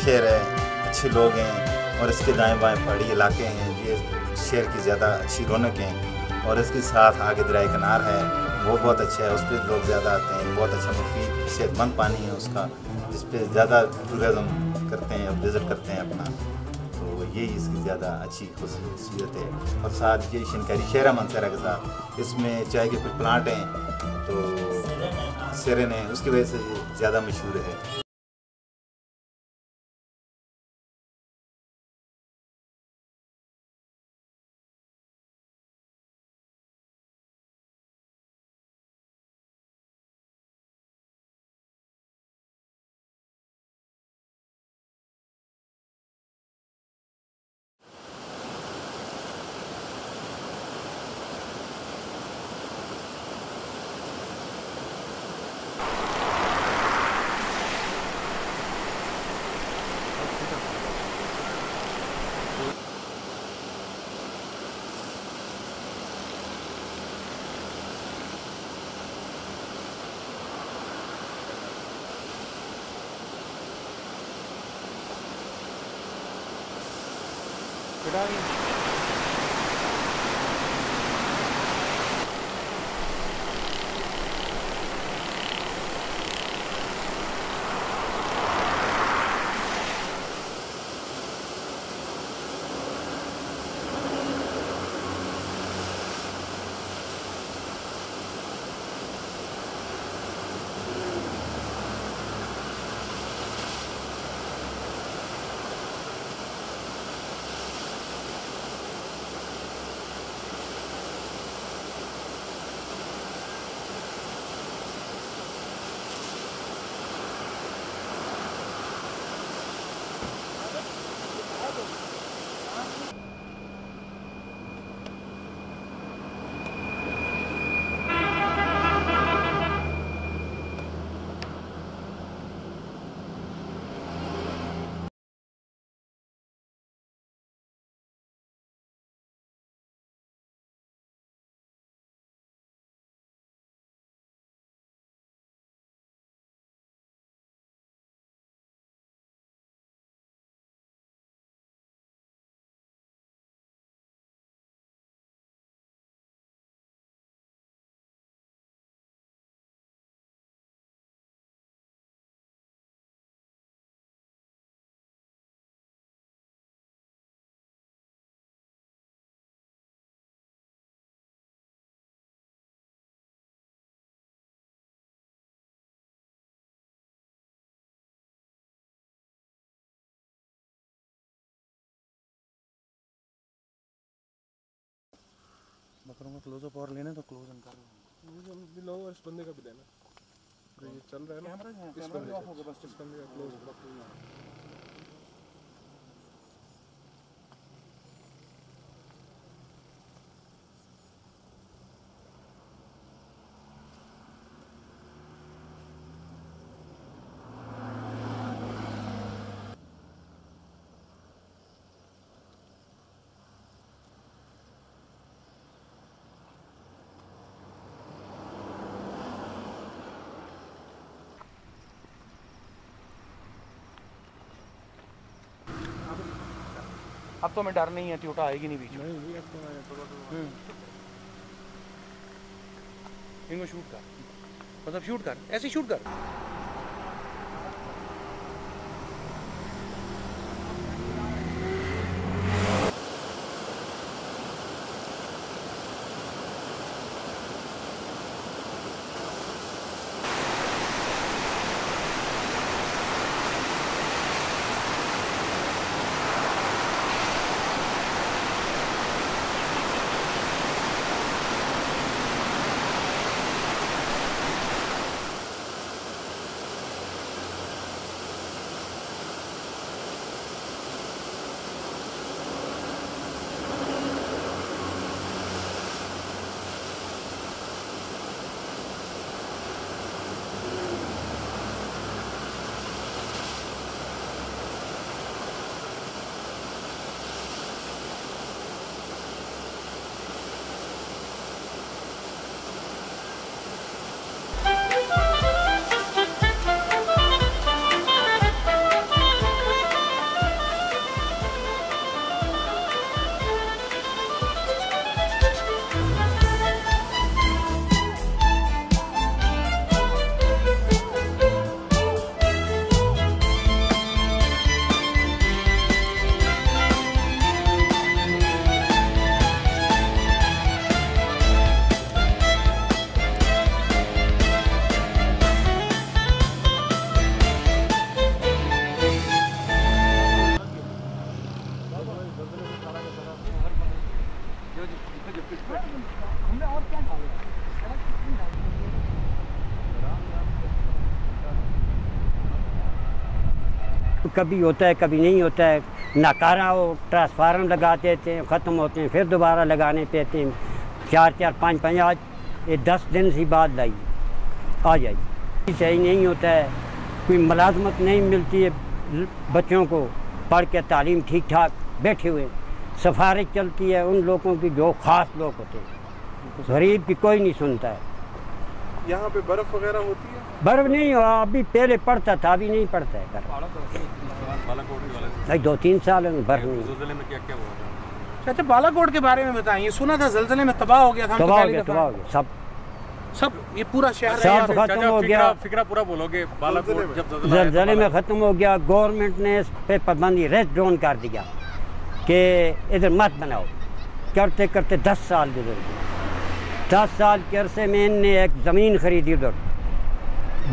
शहर है, अच्छे लोग हैं और इसके दाएं बाएं पहाड़ी इलाके हैं। ये शहर की ज़्यादा अच्छी रौनक है और इसके साथ आगे दरिया किनार है, वो बहुत अच्छा है, उस पर लोग ज़्यादा आते हैं। बहुत अच्छा मुफीद सेहतमंद पानी है उसका, जिस पर ज़्यादा टूरिज़म करते हैं और विज़िट करते हैं अपना। तो यही इसकी ज़्यादा अच्छी खूबसूरत है। और साथ ये शनकारी शहर है मानसरा के साथ, इसमें चाय के कुछ प्लांट हैं, तो सेरेन है, उसकी वजह से ज़्यादा मशहूर है। बकरों का क्लोजअप और लेना तो क्लोज कर लो, इस बंदे का भी लेना जो ये चल रहा है ना, इस बंदे का क्लोज। अब तो मैं डर नहीं है, ट्योटा आएगी नहीं बीच में। इनको शूट कर, मतलब शूट कर, ऐसे शूट कर। कभी होता है कभी नहीं होता है। नाकारा हो ट्रांसफार्मर लगा देते हैं, ख़त्म होते हैं, फिर दोबारा लगाने पड़ते हैं। 4-4 5-5 आज ये 10 दिन से बाद लाई आ जाइए। सही नहीं होता है, कोई मुलाजमत नहीं मिलती है बच्चों को, पढ़ के तालीम ठीक ठाक बैठे हुए। सिफारिश चलती है उन लोगों की जो ख़ास लोग होते हैं, गरीब की कोई नहीं सुनता है। यहाँ पे बर्फ़ वगैरह होती है? बर्फ़ नहीं हो, अभी पहले पड़ता था, अभी नहीं पड़ता है बर्फ़। 2-3 साल में बर्फ़ नहीं। ज़लज़ले में क्या क्या हुआ? अच्छा, बालाकोट के बारे में बताइए। सुना था ज़लज़ले में तबाह हो गया था। तबाह हो गया सब ये पूरा शहर सब खत्म हो गया। फिक्रा पूरा बोलोगे। बालाकोट जब ज़लज़ले में ख़त्म हो गया। गवर्नमेंट ने इस पे पाबंदी रेड जोन कर दिया कि इधर मत बनाओ। करते करते 10 साल गुजर गए। 10 साल के अरसे में इनने एक ज़मीन खरीदी उधर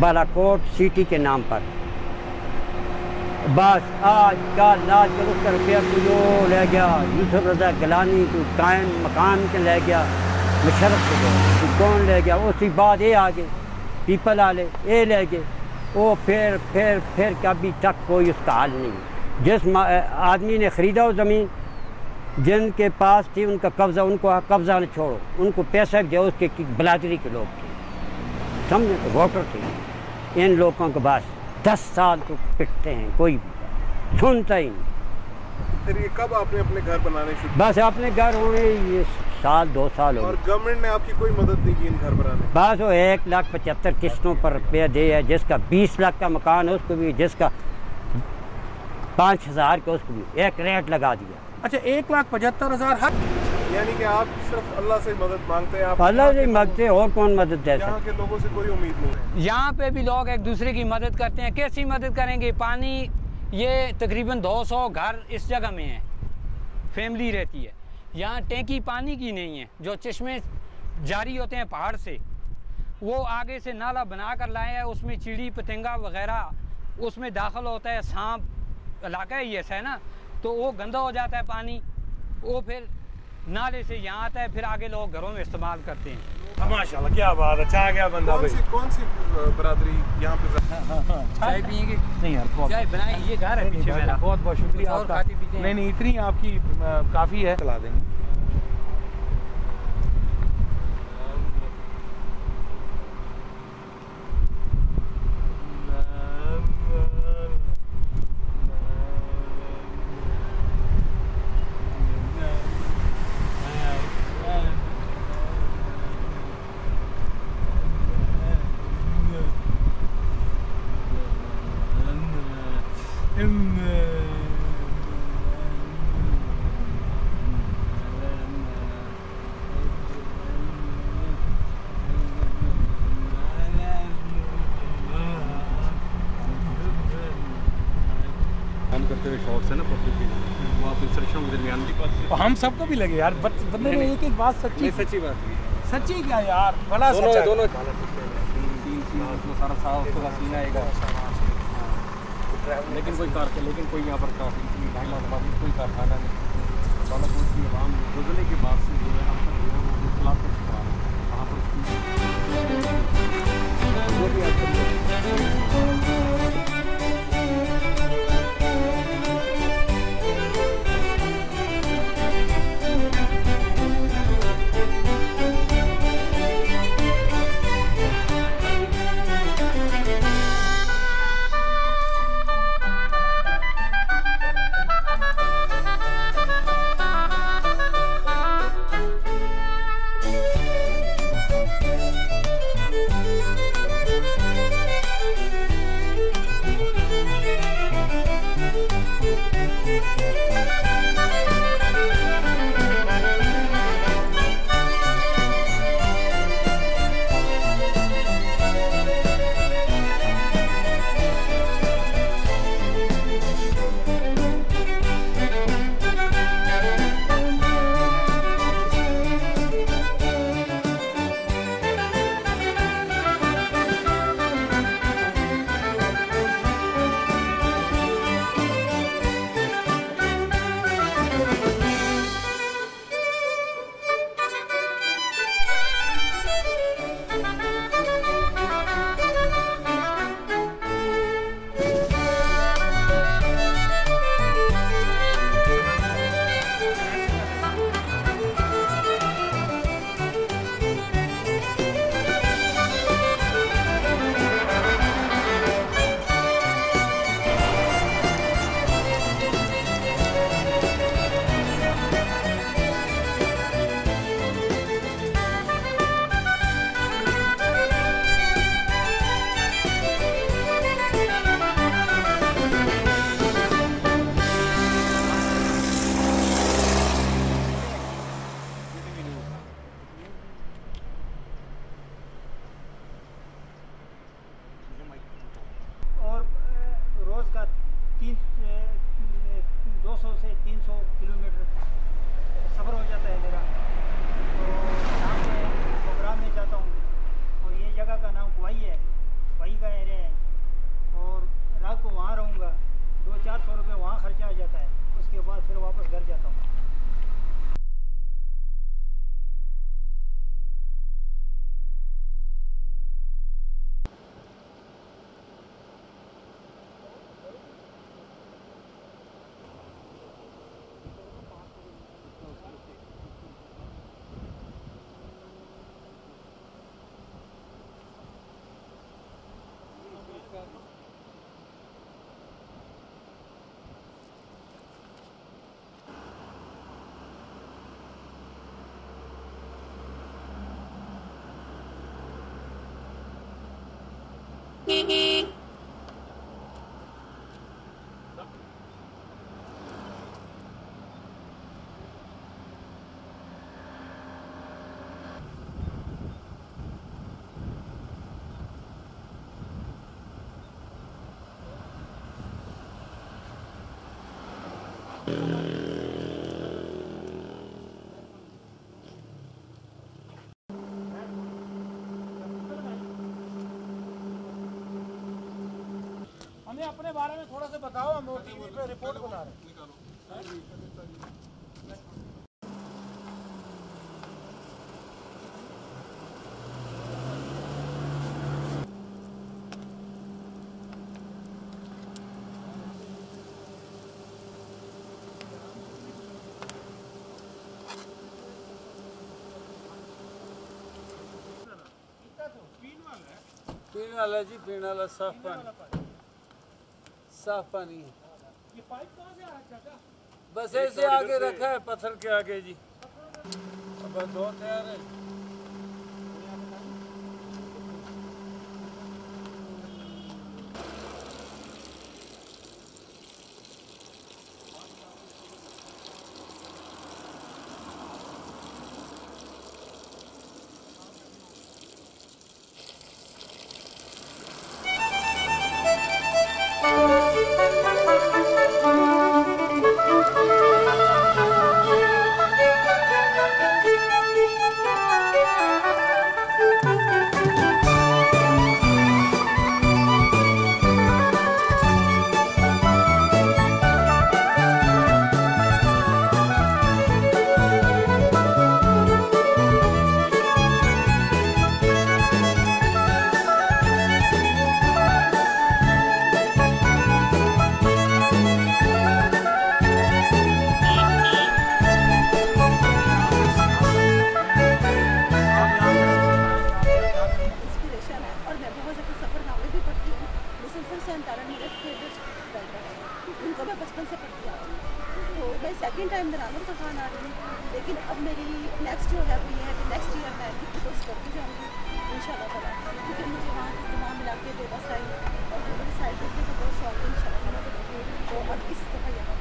बालाकोट सिटी के नाम पर। बस आज का लाज चलो कर रुपया जो ले गया, यूसुफ रज़ा गिलानी को कायम मकान के ले गया, मुशर्रफ को कौन ले गया, उसी बाद ये आ गए पीपल वाले, ये ले गए वो। फिर कभी तक कोई उसका हाल नहीं। जिस आदमी ने ख़रीदा वो ज़मीन, जिनके पास थी उनका कब्ज़ा, उनको कब्ज़ा न छोड़ो, उनको पैसा दो। उसके बलादरी के लोग थे, समझे, वोटर थे। इन लोगों के पास 10 साल को पिटते हैं, कोई सुनता ही नहीं। फिर ये कब आपने अपने घर बनाने शुरू? बस अपने घर होने ये 2 साल हो गए। और गवर्नमेंट ने आपकी कोई मदद नहीं की इन घर बनाने? बस वो 1,75,000 किस्तों पर रुपया दे है। जिसका 20 लाख का मकान है उसको भी, जिसका 5,000 का उसको भी एक रेट लगा दिया। अच्छा, 1,75,000 हर। यानी कि आप सिर्फ अल्लाह से मदद मांगते हैं? आप अल्लाह से मांगते, और कौन मदद दे सकता? यहाँ के लोगों से कोई उम्मीद नहीं है? यहाँ पे भी लोग एक दूसरे की मदद करते हैं। कैसी मदद करेंगे? पानी, ये तकरीबन 200 घर इस जगह में है, फैमिली रहती है। यहाँ टैंकी पानी की नहीं है, जो चश्मे जारी होते हैं पहाड़ से, वो आगे से नाला बना कर लाए हैं। उसमें चिड़ी पतंगा वगैरह उसमें दाखिल होता है। सांप इलाका ही ऐसा है ना, तो वो गंदा हो जाता है पानी, वो फिर नाले से यहाँ आता है, फिर आगे लोग घरों में इस्तेमाल करते हैं। माशाल्लाह, क्या बात, अच्छा आ गया बंदा। कौन सी बरादरी यहाँ पे? चाय पियेंगे? नहीं यार, चाय बनाए, ये घर है पीछे मेरा। बहुत बहुत शुक्रिया और आपका। खाते पीते हैं। नहीं, इतनी आपकी काफ़ी है, चला देंगे। काम करते हुए शौक से ना पब्लिक की, वो आप इंस्ट्रक्शन के दरमियान भी बात। हम सबको भी लगे यार, बंदे ने एक बात सच्ची बात की। सच्ची क्या यार, बड़ा सच्चा। दोनों सारा साफ उसका सीना आएगा। लेकिन कोई यहाँ पर कोई कारखाना नहीं। बालाकोट की आवाम गुजरने के बाद से जो है अब तक जो है वो मुख्तलाफ कर चुका है। वहाँ पर वो भी 500 किलोमीटर सफ़र हो जाता है मेरा। तो यहाँ पे प्रोग्राम में जाता हूँ और ये जगह का नाम कुआई है, कुआई का एरिया है। और रात को वहाँ रहूँगा, 200-400 रुपये वहाँ खर्चा आ जाता है। उसके बाद फिर वापस घर जाता हूँ। हमें अपने बारे में थोड़ा सा बताओ, हम टीवी पे रिपोर्ट बना रहे हैं। पीने वाला जी, पीने वाला साफ पानी, साफ पानी है। ये पाइप कहाँ से आ रहा है चाचा? बस ऐसे आगे रखा है, पत्थर के आगे जी। अब दो तैयार है। उनको मैं बचपन से पढ़ती आ रही हूँ। तो मैं सेकंड टाइम दरामद का खान आ रही हूँ, लेकिन अब मेरी नेक्स्ट जो है वो ये है कि नेक्स्ट ईयर मैं एंट्री कोर्स करती जाऊँगी इंशाल्लाह ताला, क्योंकि मुझे वहाँ की तमाम इलाके बेबा साइड और बेबा साइड देखने का बहुत शौक है इंशाल्लाह। तो अब इस दफ़ा यहाँ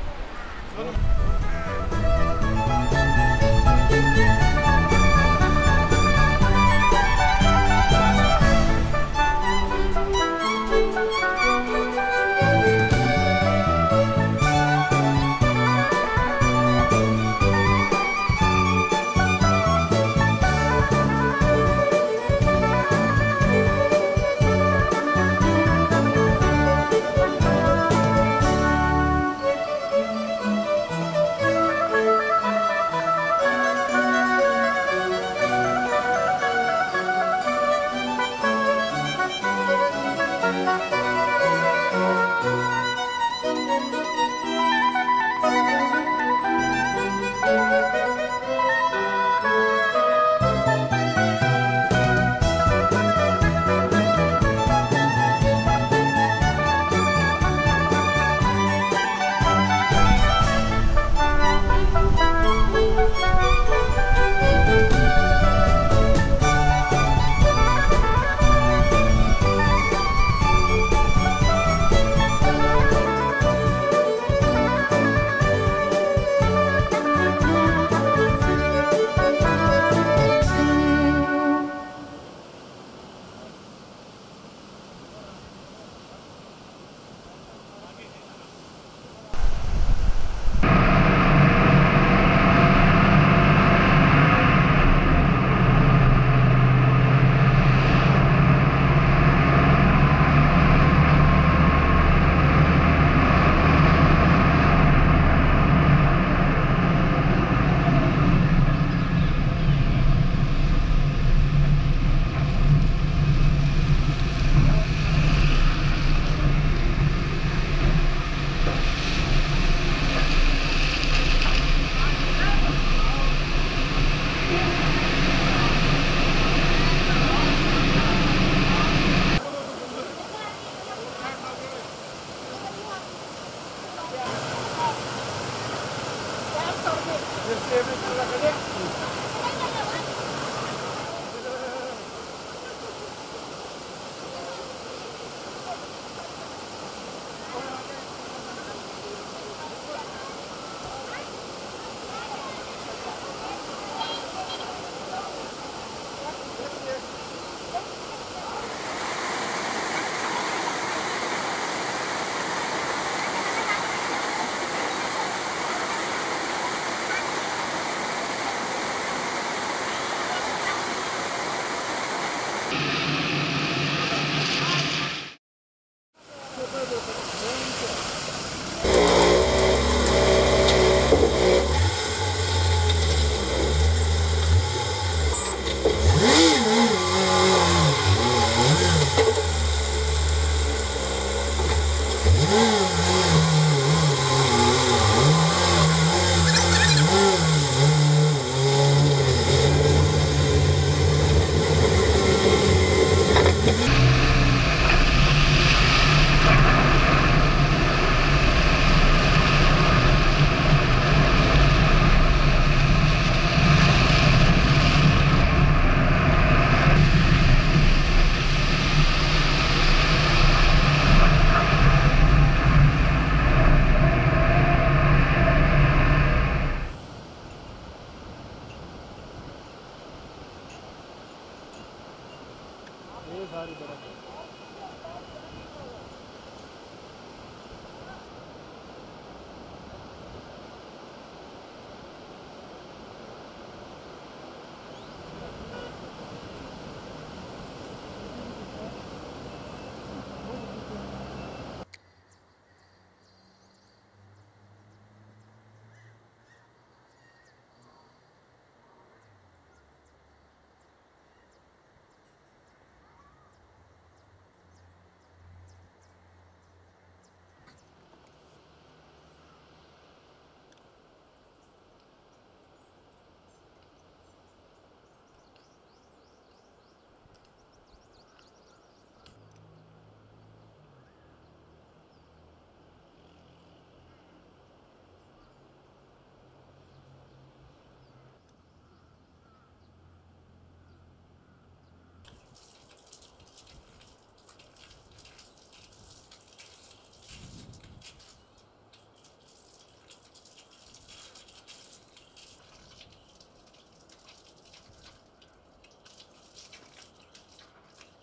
सारी बर्फ है।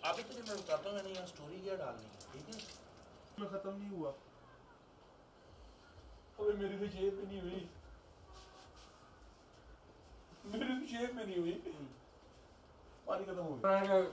अभी तो मैं बताता हूँ, मैंने यहाँ स्टोरी क्या डालनी है, ठीक है? मैं खत्म नहीं हुआ, अबे मेरी तो शेप में नहीं हुई, मेरी तो शेप में नहीं हुई, पानी खत्म हो गया।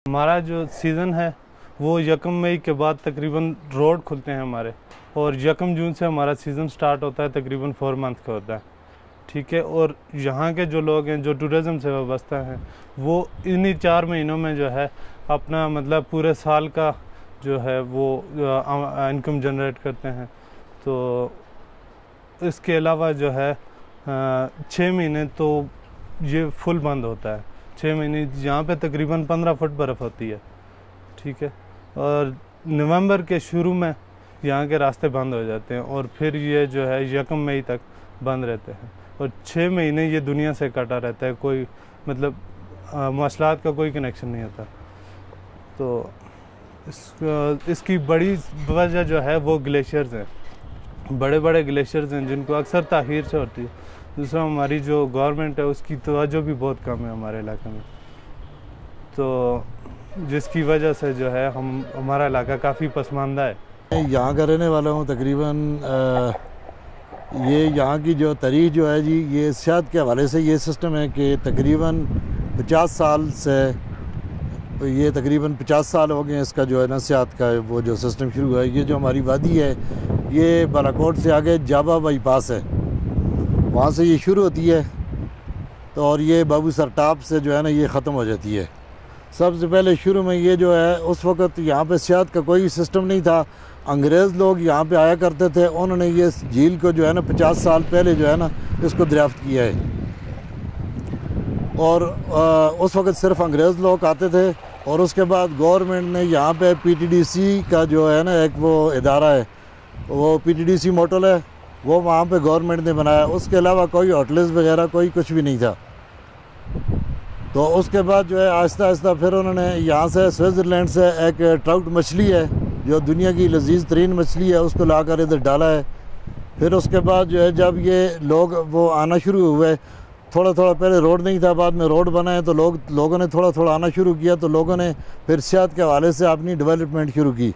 हमारा जो सीज़न है वो 1 मई के बाद तकरीबन रोड खुलते हैं हमारे, और 1 जून से हमारा सीज़न स्टार्ट होता है, तकरीबन 4 मंथ का होता है, ठीक है। और यहाँ के जो लोग हैं जो टूरिज़म से वाबस्ता हैं वो इन्हीं 4 महीनों में जो है अपना मतलब पूरे साल का जो है वो इनकम जनरेट करते हैं। तो इसके अलावा जो है 6 महीने तो ये फुल बंद होता है, 6 महीने यहाँ पे तकरीबन 15 फुट बर्फ़ होती है, ठीक है। और नवंबर के शुरू में यहाँ के रास्ते बंद हो जाते हैं और फिर ये जो है 1 मई तक बंद रहते हैं, और 6 महीने ये दुनिया से कटा रहता है, कोई मतलब मसलात का कोई कनेक्शन नहीं होता। तो इसकी बड़ी वजह जो है वो ग्लेशियर्स हैं, बड़े बड़े ग्लेशियर्स हैं जिनको अक्सर ताख़ीर से होती है। दूसरा हमारी जो गवर्नमेंट है उसकी तवज्जो भी बहुत कम है हमारे इलाके में, तो जिसकी वजह से जो है हमारा इलाका काफ़ी पसमानदा है। यहाँ का रहने वाला हूँ तकरीबन ये यहाँ की जो तारीख जो है जी, ये सेहत के हवाले से ये सिस्टम है कि तकरीबन 50 साल से ये तकरीबन 50 साल हो गए इसका जो है ना सेहत का वो जो सिस्टम शुरू हुआ है। ये जो हमारी वादी है ये बालाकोट से आगे जाबा बाईपास है, वहाँ से ये शुरू होती है तो और ये बाबू सर टाप से जो है ना ये ख़त्म हो जाती है। सबसे पहले शुरू में ये जो है उस वक़्त यहाँ पे सेहत का कोई सिस्टम नहीं था, अंग्रेज़ लोग यहाँ पे आया करते थे, उन्होंने ये झील को जो है ना 50 साल पहले जो है ना इसको दरियाफ्त किया है। और उस वक़्त सिर्फ अंग्रेज़ लोग आते थे, और उसके बाद गवर्नमेंट ने यहाँ पे पीटीडीसी का जो है ना एक वो इदारा है, वो पीटीडीसी मोटल है, वो वहाँ पे गवर्नमेंट ने बनाया। उसके अलावा कोई होटल्स वगैरह कोई कुछ भी नहीं था। तो उसके बाद जो है आहिस्ता आहिस्ता फिर उन्होंने यहाँ से स्विट्ज़रलैंड से एक ट्राउट मछली है जो दुनिया की लजीज तरीन मछली है, उसको लाकर इधर डाला है। फिर उसके बाद जो है जब ये लोग वो आना शुरू हुए, थोड़ा थोड़ा पहले रोड नहीं था, बाद में रोड बना है, तो लोगों ने थोड़ा थोड़ा आना शुरू किया, तो लोगों ने फिर सेहत के हवाले से अपनी डेवलपमेंट शुरू की।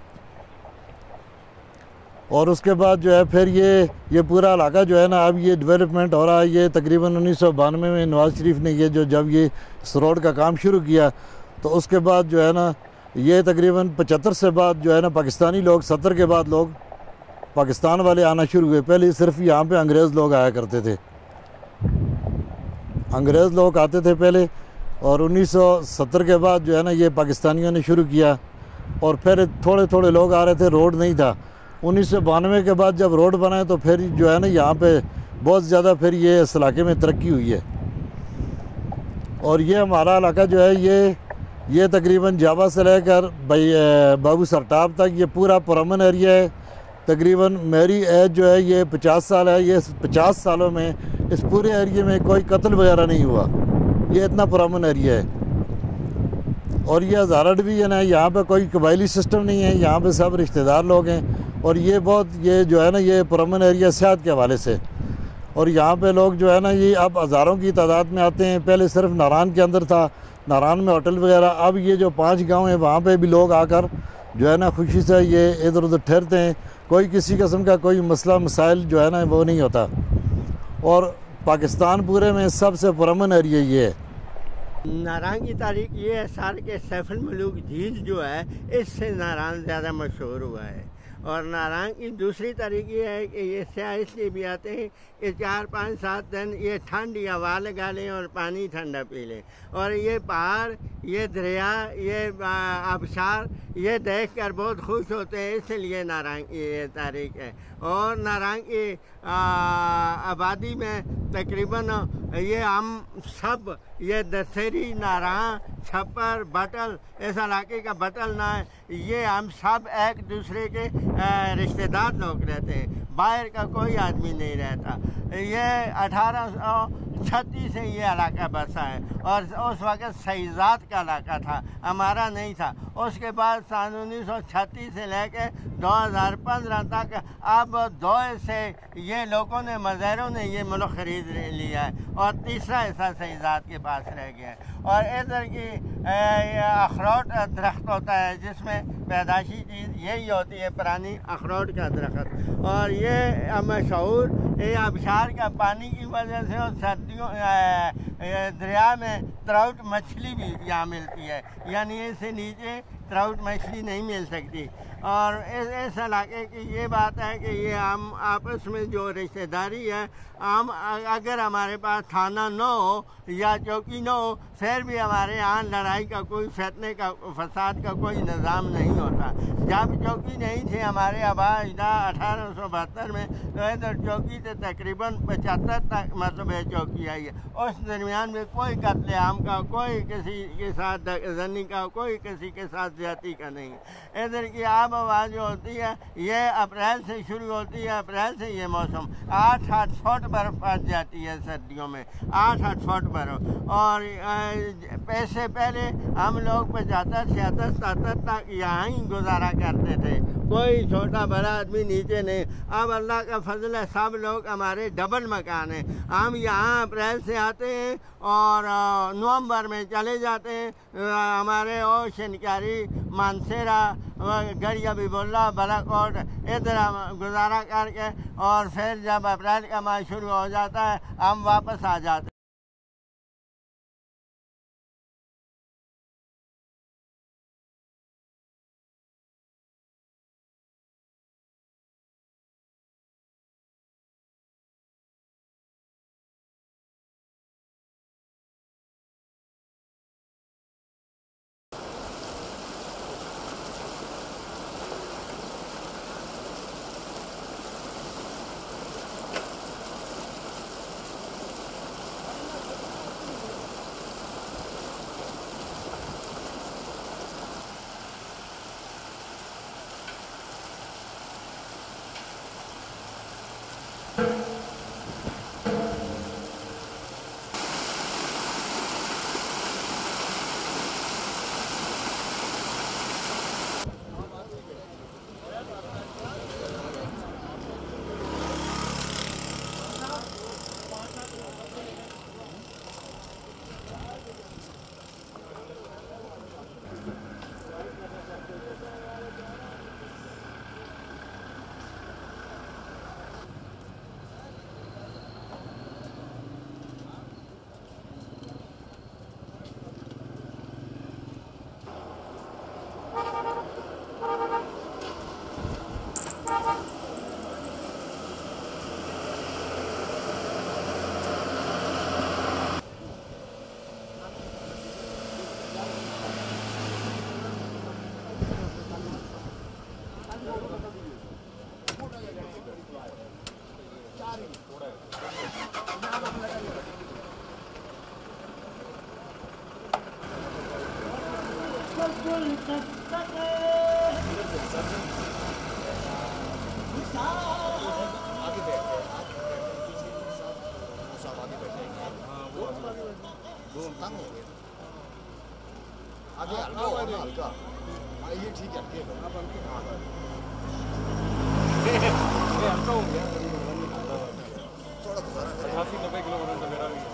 और उसके बाद जो है फिर ये पूरा इलाका जो है ना अब ये डेवलपमेंट हो रहा है। ये तकरीबन 1992 में नवाज़ शरीफ ने ये जब ये इस रोड का काम शुरू किया, तो उसके बाद जो है ना ये तकरीबन 75 से बाद जो है ना पाकिस्तानी लोग 70 के बाद लोग पाकिस्तान वाले आना शुरू हुए। पहले सिर्फ यहाँ पे अंग्रेज़ लोग आया करते थे, अंग्रेज़ लोग आते थे पहले, और 1970 के बाद जो है ना ये पाकिस्तानियों ने शुरू किया, और फिर थोड़े थोड़े लोग आ रहे थे, रोड नहीं था। 1992 के बाद जब रोड बनाए तो फिर जो है ना यहाँ पे बहुत ज़्यादा फिर ये इस इलाके में तरक्की हुई है। और ये हमारा इलाका जो है ये तकरीबन जावा से लेकर बाबू सरटाप तक ये पूरा पुरअमन एरिया है। तकरीबन मेरी एज जो है ये 50 साल है। ये 50 सालों में इस पूरे एरिया में कोई कत्ल वगैरह नहीं हुआ। ये इतना पुरअमन एरिया है। और ये हज़ारा डिवीज़न है, यहाँ पे कोई कबायली सिस्टम नहीं है, यहाँ पे सब रिश्तेदार लोग हैं। और ये ये जो है ना ये पुरअमन एरिया सेहत के हवाले से। और यहाँ पे लोग जो है ना ये अब हज़ारों की तादाद में आते हैं। पहले सिर्फ नारान के अंदर था, नारान में होटल वगैरह, अब ये जो 5 गांव हैं वहाँ पे भी लोग आकर जो है ना खुशी से ये इधर उधर ठहरते हैं। कोई किसी किस्म का कोई मसला मसाइल जो है ना वो नहीं होता। और पाकिस्तान पूरे में सबसे पुरअमन एरिया ये है। नारान की तारीख ये है सर के सैफुल मलूक झील जो है इससे नारान ज़्यादा मशहूर हुआ है। और नारायण की दूसरी तारीख ये है कि ये सयाह इसलिए भी आते हैं कि 4, 5, 7 दिन ये ठंडी हवा लगा लें और पानी ठंडा पी लें। और ये पहाड़, ये दरिया, ये आबशार ये देख कर बहुत खुश होते हैं, इसलिए नारायण की ये तारीख है। और नारायण की आबादी में तकरीबन ये हम सब ये दशहरी, नारायण, छप्पर, बटल, इस इलाके का बटल ना है, ये हम सब एक दूसरे के रिश्तेदार लोग रहते हैं, बाहर का कोई आदमी नहीं रहता। ये 1836 से ये इलाका बसा है और उस वक़्त सईजात का इलाका था, हमारा नहीं था। उसके बाद सन 1936 से लेकर 2015 तक अब 2 से ये लोगों ने, मज़ारों ने ये मुल्क ख़रीद लिया है और तीसरा हिस्सा सईजात के पास रह गया है। और इधर की अखरोट दरख्त होता है जिसमें पैदाशी चीज़ यही होती है, पुरानी अखरोट का दरख्त। और ये मशहूर ये आबशार का पानी की वजह से और सर्दियों दरिया में ट्राउट मछली भी यहाँ मिलती है, यानी इससे नीचे ट्राउट मछली नहीं मिल सकती। और इस इलाके की ये बात है कि ये हम आपस में जो रिश्तेदारी है, हम अगर हमारे पास थाना न हो या चौकी न हो फिर भी हमारे यहाँ लड़ाई का कोई फतने का फसाद का कोई निज़ाम नहीं होता। जब चौकी नहीं थी हमारे आबाद 1872 में, तो इधर चौकी से तकरीबन 75 तक मतलब चौकी आई है। उस दरमियान में कोई कत्ले आम का, कोई किसी के साथ जनी का, कोई किसी के साथ ज्यादती का नहीं। इधर की आब हवा जो होती है ये अप्रैल से शुरू होती है। अप्रैल से ये मौसम 8-8 फुट बर्फ़ पड़ जाती है सर्दियों में, 8-8 फुट बर्फ़। और पैसे पहले हम लोग 75-76 तक यहाँ ही गुजारा करते थे, कोई छोटा बड़ा आदमी नीचे नहीं। अब अल्लाह का फजल है सब लोग हमारे डबल मकान हैं। हम यहाँ अप्रैल से आते हैं और नवंबर में चले जाते हैं। हमारे और शनकारी, मानसेरा, गड़िया बिबुल्ला, बलाकोट इधर हम गुजारा करके और फिर जब अप्रैल का माह शुरू हो जाता है हम वापस आ जाते हैं। आगे हल्का हुआ है, हल्का ये ठीक है, हल्का हो गया थोड़ा गुजारा करें। 80-90 किलो वजन तो मेरा भी है।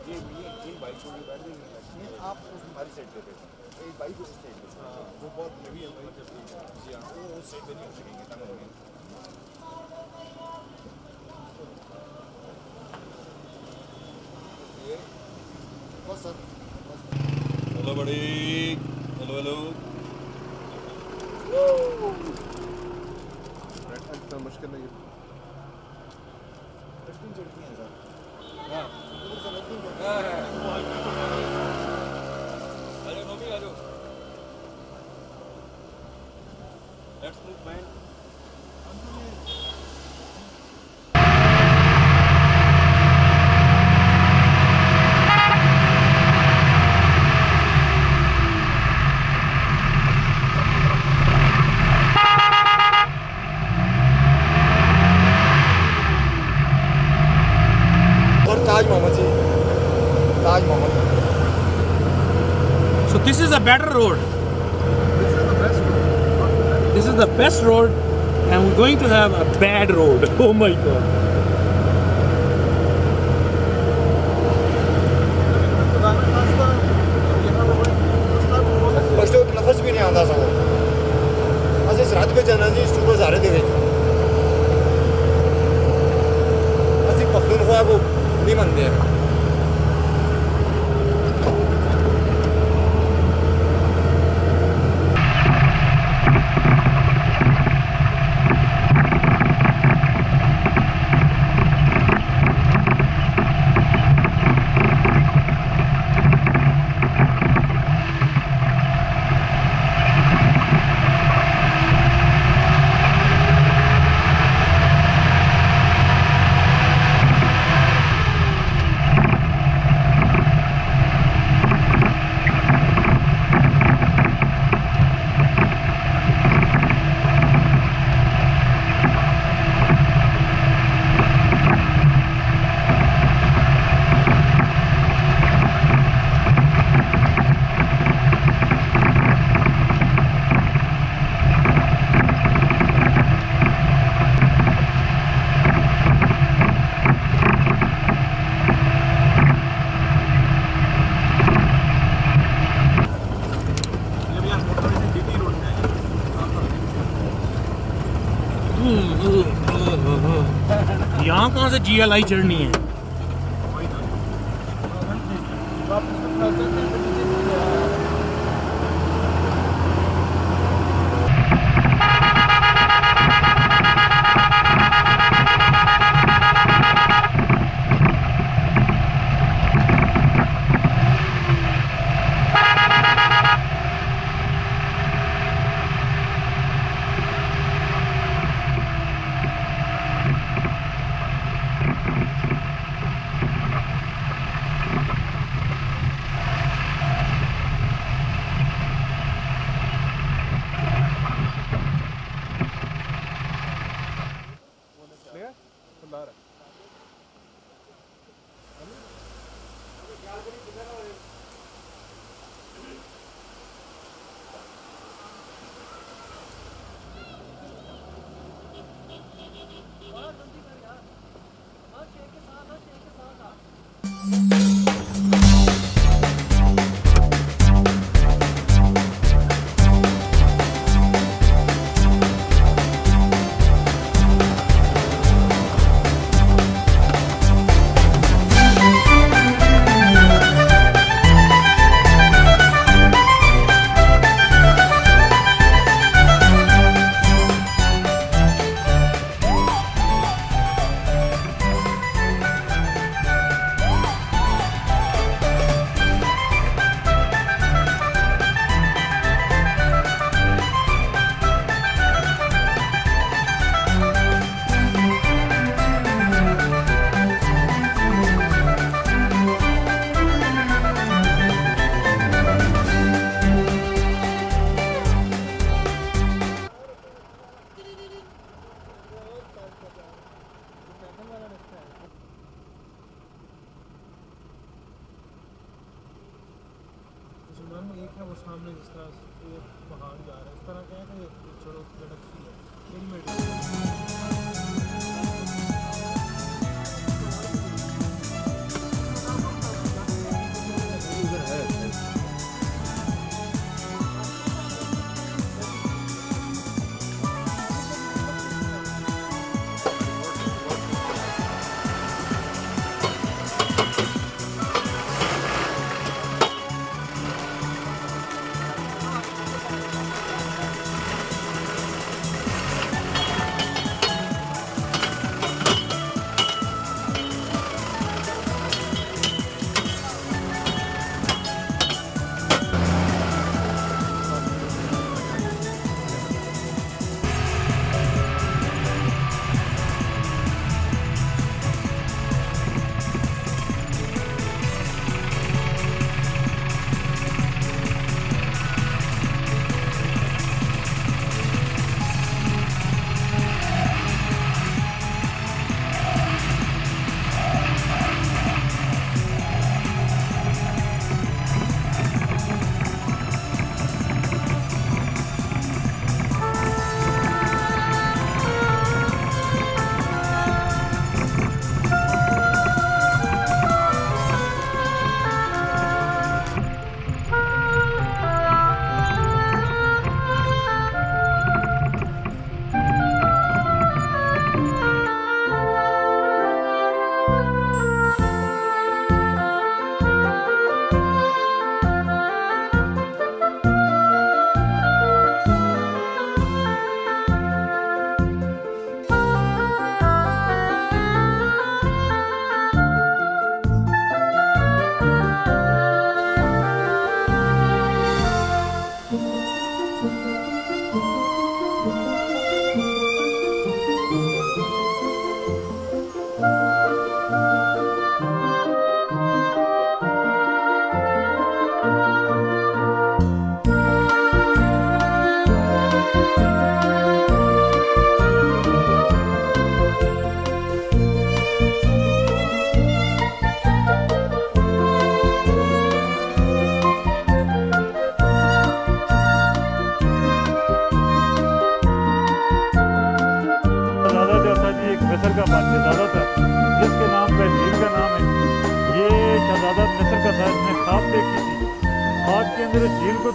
ये इन बाइक को बैठ देंगे आप उस हमारी साइड पे बैठो, एक बाइक उस साइड पे, वो बहुत हेवी है, वो उस साइड पे नहीं हो सकेंगे, तंग होंगे। बस सर, हेलो बड़ी, हेलो हेलो। बैठना इतना मुश्किल नहीं है। चढ़ती हैं sir. Hello Nomi, hello. Let's move man. Taj Mohammad ji, Taj Mohammad. So this is a better road. This is the best road, and we're going to have a bad road. Oh my God. बस तो लफ्ज़ भी नहीं आता सको। अस इस रात को जाना जी सुबह सारे दे असी पख्तूनख्वा को नहीं मनते हैं। यहाँ कहाँ से GLI चढ़नी है? है वो सामने जिस तरह वो पहाड़ जा रहा है इस तरह क्या है कि चलो गैलेक्सी है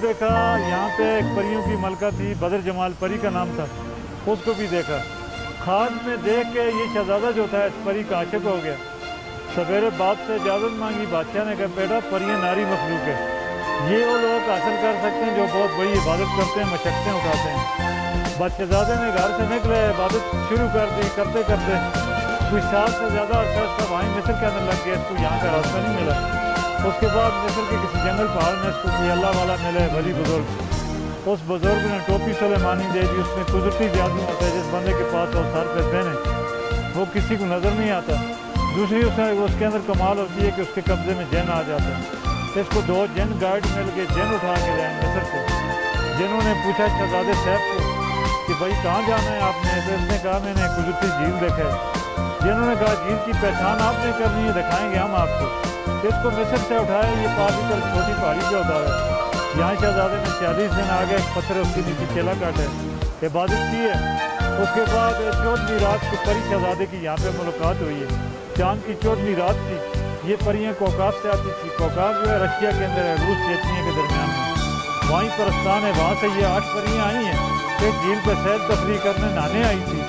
देखा यहाँ पे एक परियों की मलका थी, बदर जमाल परी का नाम था, उसको भी देखा। खाद में देख के ये शहजादा जो था इस परी का आशिक हो गया। सवेरे बाप से इजाज़त मांगी, बादशाह ने कहा बेटा परियां नारी मखलूक है, ये वो लोग हासिल कर सकते हैं जो बहुत बड़ी इबादत करते हैं, मशक्क़तें उठाते हैं। बदशहजादे ने घर से निकले, इबादत शुरू कर दी, करते करते कुछ साल से ज़्यादा अर्सा इसका वहीं मिस्र के अंदर लग गया, इसको यहाँ का रास्ता नहीं मिला। उसके बाद मिस्र के किसी जंगल पहाड़ में इसको कोई अल्लाह वाला मिले, वली बुजुर्ग। उस बुजुर्ग ने टोपी सुलेमानी दे दी, उसमें कुदरती जादू होता है, जिस बंदे के पास वो सर पे पहने वो किसी को नज़र नहीं आता। दूसरी उसके अंदर कमाल होती है कि उसके कब्जे में जिन आ जाता है। इसको 2 जिन गाइड मिल गए, जिन उठा के जाए मिस्र को। जिन्होंने पूछा शहजादे साहब को कि भाई कहाँ जाना है आपने, तो इसने कहा मैंने कुदरती झील देखा है। जिन्होंने कहा झील की पहचान आपने करनी है, दिखाएंगे हम आपको। इसको मिस्र से उठाया, ये पानी पर छोटी पहाड़ी पे उतारा। यहाँ शहजादे ने 40 दिन आगे एक पत्थर उसके नीचे केला काटा है, इबादत की है। उसके बाद 14वीं रात को परी शहजादे की यहाँ पे मुलाकात हुई है। चांद की 14वीं रात थी। ये परियां कोकास से आती थी। कोकास जो है रशिया के अंदर है, रूस चेचनिया के दरमियान में। वहीं परस्तान है, वहाँ से ये 8 परियां आई हैं। एक झील पर सैर तफरी करने नहाने आई थी।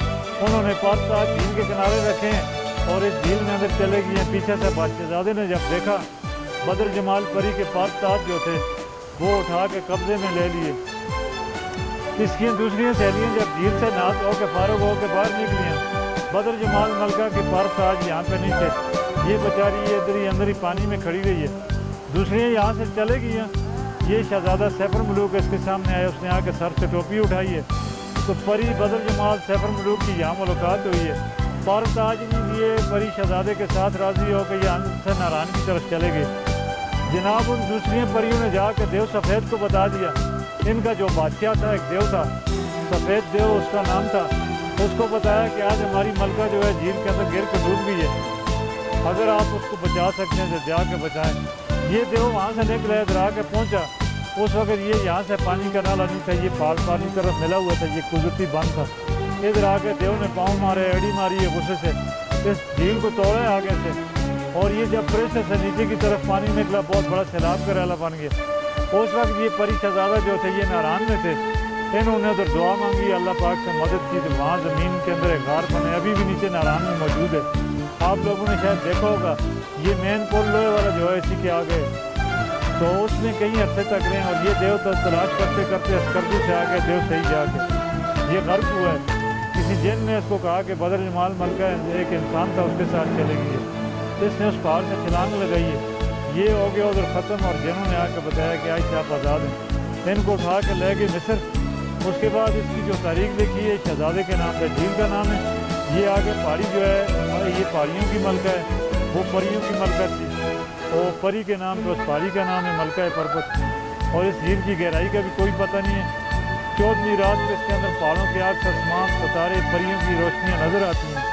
उन्होंने 5 साल झील के किनारे रखे हैं और इस झील में अंदर चले गई हैं। पीछे से बादशाहजादे ने जब देखा, बदर जमाल परी के 5 ताज जो थे वो उठा के कब्जे में ले लिए। इसकी दूसरी सहेलियाँ जब झील से नहा धो के फारूक होकर बाहर निकली हैं, बदर जमाल मलका के 5 ताज यहाँ पे नहीं थे। ये बेचारी ये इधर ही अंदर ही पानी में खड़ी रही है। दूसरी यहाँ से चले गई हैं। ये शहजादा सैफर मलूक इसके सामने आया, उसने आके सर से टोपी उठाई है। तो परी बदर जमाल सैफर मलूक की यहाँ मुलाकात हुई है। 5 ताज नहीं दिए, परी शहजादे के साथ राज़ी होकर ये अंदर से नारायण की तरफ चले गए। जनाब उन दूसरी परियों ने जाकर देव सफ़ेद को बता दिया। इनका जो बादशाह था, एक देव था, सफ़ेद देव उसका नाम था, उसको बताया कि आज हमारी मलका जो है झील के अंदर गिर कर डूब गई है, अगर आप उसको बचा सकते हैं तो जाके बचाएं। ये देव वहाँ से निकले, इधर आके पहुँचा उस वक्त ये यहाँ से पानी का नाला नहीं था, ये पार पानी तरफ मिला हुआ था, ये कुदरती बंद था। इधर आके देव ने पाँव मारे, अड़ी मारी है गुस्से से, इस झील को तोड़ा आगे से, और ये जब प्रेशर से नीचे की तरफ पानी निकला बहुत बड़ा सैलाब का रैला बन गया। उस वक्त ये परी शहजादा जो थे ये नारायण में थे, इन्होंने उधर दुआ मांगी, अल्लाह पाक से मदद की, तो वहाँ ज़मीन के अंदर एक गार बने, अभी भी नीचे नारायण में मौजूद है। आप लोगों ने शायद देखा होगा, ये मेन पुल लोहे वाला जो है इसी के आगे, तो उसमें कई अरसे तक रहे, और ये देव तो तलाश करते करते अस्करदू से आके देव सही जाके ये गर्क हुआ है। किसी जिन ने इसको कहा कि बदर जमाल मलका एक इंसान था, उसके साथ चलेगी, तो इसने उस पहाड़ से छलांग लगाई है, ये हो गया उधर ख़त्म। और जिन्होंने ने आकर बताया कि आज आप आज़ाद हैं, इनको उठा के ले गए मिस्र। उसके बाद इसकी जो तारीख लिखी है शहजादे के नाम पे, झील का नाम है। ये आगे पहाड़ी जो है ये पहाड़ियों की मलका है, वो परियों की मलका थी, और परी के नाम पे उस पहाड़ी का नाम है मलका पर्वत। और इस झील की गहराई का भी कोई पता नहीं है। 14वीं रात को इसके अंदर पहाड़ों के आग आसमान सितारे परियों की रोशनियाँ नज़र आती हैं।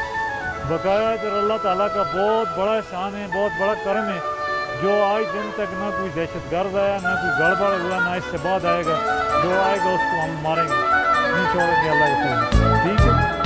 बकाया तो अल्लाह ताला का बहुत बड़ा एहसान है, बहुत बड़ा करम है, जो आज दिन तक ना कोई दहशतगर्द आया, ना कोई गड़बड़ हुआ, ना इससे बाद आएगा। जो आएगा उसको हम मारेंगे, नहीं छोड़ेंगे अल्लाह के। ठीक है।